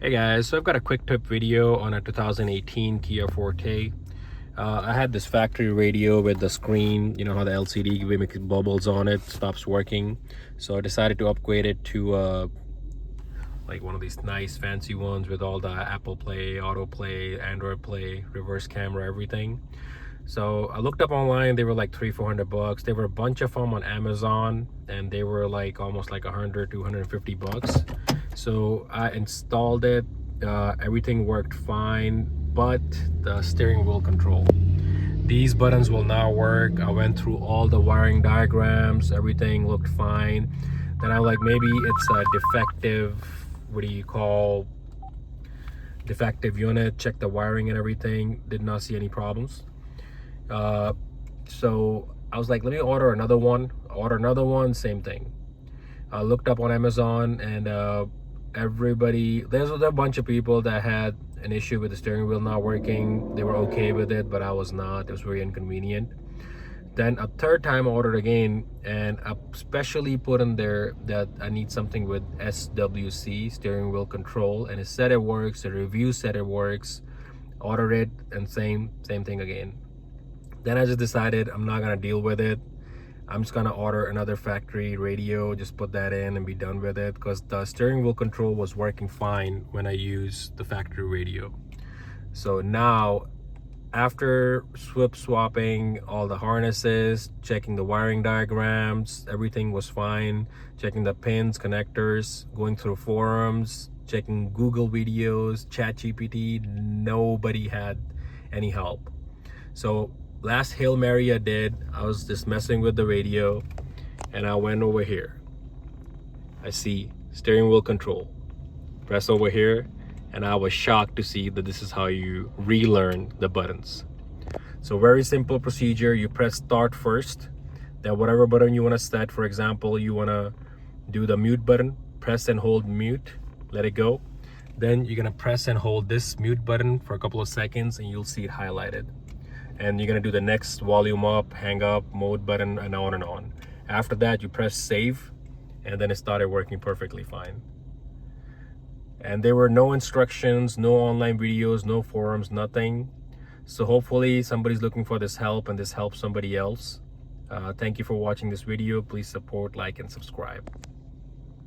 Hey guys, so I've got a quick tip video on a 2018 Kia Forte. I had this factory radio with the screen, you know how the LCD makes bubbles on it, stops working. So I decided to upgrade it to like one of these nice fancy ones with all the Apple Play, Auto Play, Android Play, reverse camera, everything. So I looked up online, they were like $300-400. There were a bunch of them on Amazon and they were like almost like $100-250. So I installed it. Everything worked fine, but the steering wheel control, these buttons will not work. I went through all the wiring diagrams, everything looked fine. Then I'm like, maybe it's a defective, what do you call, defective unit. Check the wiring and everything, did not see any problems. So I was like, let me order another one. Same thing. I looked up on Amazon and there's a bunch of people that had an issue with the steering wheel not working. They were okay with it, but I was not. It was very inconvenient. Then a third time I ordered again, and I specially put in there that I need something with SWC, steering wheel control, and it said it works. The review said it works. Ordered it, and same thing again. Then I just decided I'm not gonna deal with it. I'm just gonna order another factory radio, just put that in and be done with it, because the steering wheel control was working fine when I used the factory radio. So now, after swapping all the harnesses, checking the wiring diagrams, everything was fine. Checking the pins, connectors, going through forums, checking Google videos, ChatGPT, nobody had any help. So last Hail Mary I did, I was just messing with the radio and I went over here. I see steering wheel control. Press over here and I was shocked to see that this is how you relearn the buttons. So very simple procedure. You press start first, then whatever button you want to set. For example, you want to do the mute button, press and hold mute, let it go. Then you're going to press and hold this mute button for a couple of seconds and you'll see it highlighted. And you're gonna do the next volume up, hang up, mode button, and on and on. After that, you press save, and then it started working perfectly fine. And there were no instructions, no online videos, no forums, nothing. So hopefully somebody's looking for this help and this helps somebody else. Thank you for watching this video. Please support, like, and subscribe.